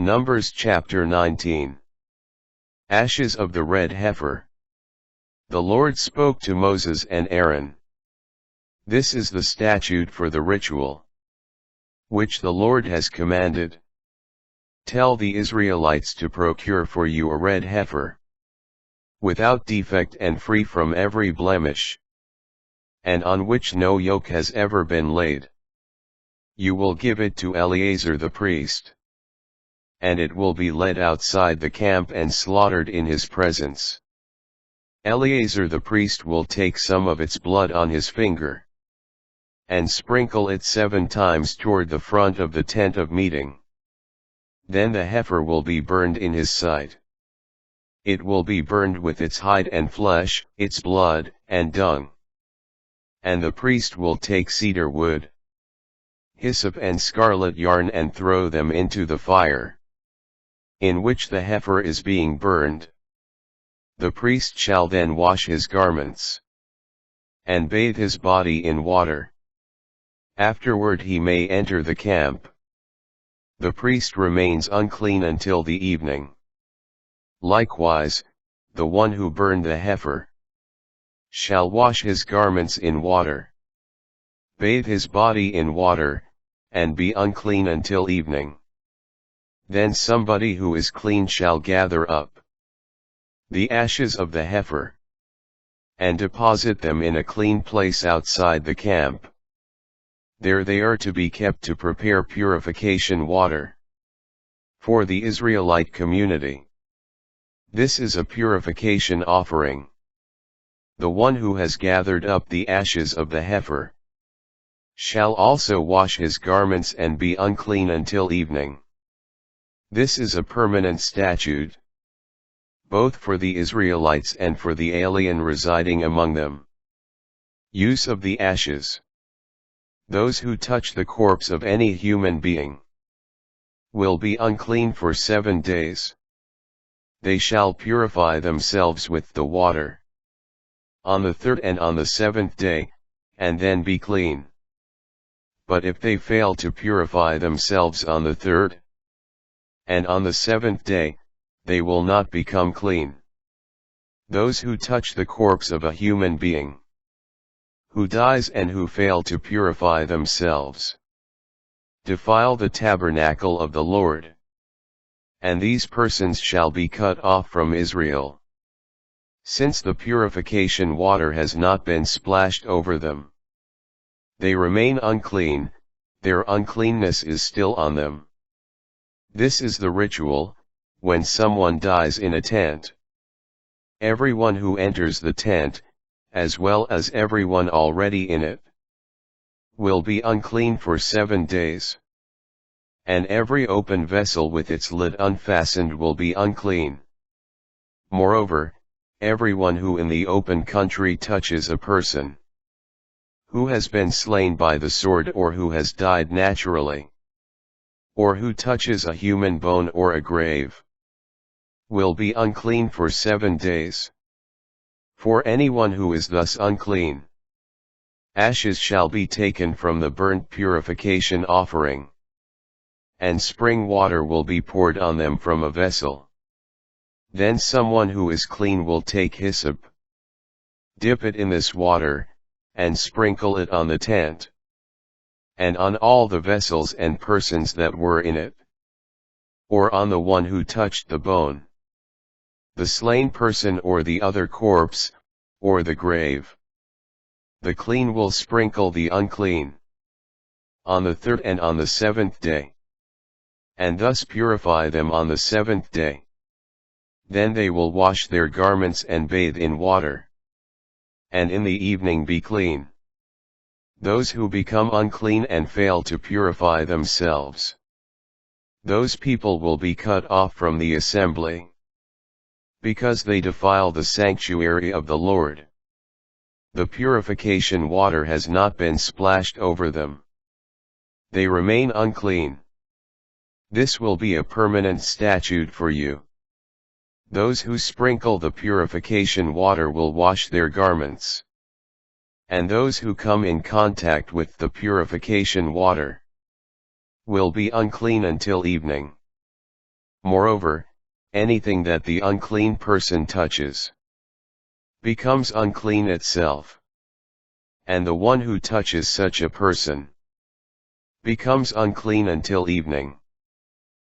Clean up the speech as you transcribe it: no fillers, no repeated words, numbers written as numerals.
Numbers chapter 19. Ashes of the red heifer. The Lord spoke to Moses and Aaron. This is the statute for the ritual, which the Lord has commanded. Tell the Israelites to procure for you a red heifer, without defect and free from every blemish, and on which no yoke has ever been laid. You will give it to Eleazar the priest, and it will be led outside the camp and slaughtered in his presence. Eleazar the priest will take some of its blood on his finger, and sprinkle it 7 times toward the front of the tent of meeting. Then the heifer will be burned in his sight. It will be burned with its hide and flesh, its blood, and dung. And the priest will take cedar wood, hyssop and scarlet yarn and throw them into the fire, in which the heifer is being burned. The priest shall then wash his garments, and bathe his body in water. Afterward he may enter the camp. The priest remains unclean until the evening. Likewise, the one who burned the heifer shall wash his garments in water, bathe his body in water, and be unclean until evening. Then somebody who is clean shall gather up the ashes of the heifer, and deposit them in a clean place outside the camp. There they are to be kept to prepare purification water for the Israelite community. This is a purification offering. The one who has gathered up the ashes of the heifer shall also wash his garments and be unclean until evening. This is a permanent statute, both for the Israelites and for the alien residing among them. Use of the ashes. Those who touch the corpse of any human being will be unclean for 7 days. They shall purify themselves with the water on the 3rd and on the 7th day, and then be clean. But if they fail to purify themselves on the 3rd and on the 7th day, they will not become clean. Those who touch the corpse of a human being who dies and who fail to purify themselves defile the tabernacle of the Lord, and these persons shall be cut off from Israel, since the purification water has not been splashed over them. They remain unclean, their uncleanness is still on them. This is the ritual, when someone dies in a tent. Everyone who enters the tent, as well as everyone already in it, will be unclean for 7 days. And every open vessel with its lid unfastened will be unclean. Moreover, everyone who in the open country touches a person who has been slain by the sword or who has died naturally, or who touches a human bone or a grave, will be unclean for 7 days. For anyone who is thus unclean, ashes shall be taken from the burnt purification offering, and spring water will be poured on them from a vessel. Then someone who is clean will take hyssop, dip it in this water, and sprinkle it on the tent, and on all the vessels and persons that were in it, or on the one who touched the bone, the slain person or the other corpse, or the grave. The clean will sprinkle the unclean on the 3rd and on the 7th day, and thus purify them on the 7th day. Then they will wash their garments and bathe in water, and in the evening be clean. Those who become unclean and fail to purify themselves, those people will be cut off from the assembly, because they defile the sanctuary of the Lord. The purification water has not been splashed over them. They remain unclean. This will be a permanent statute for you. Those who sprinkle the purification water will wash their garments, and those who come in contact with the purification water will be unclean until evening. Moreover, anything that the unclean person touches becomes unclean itself. And the one who touches such a person becomes unclean until evening.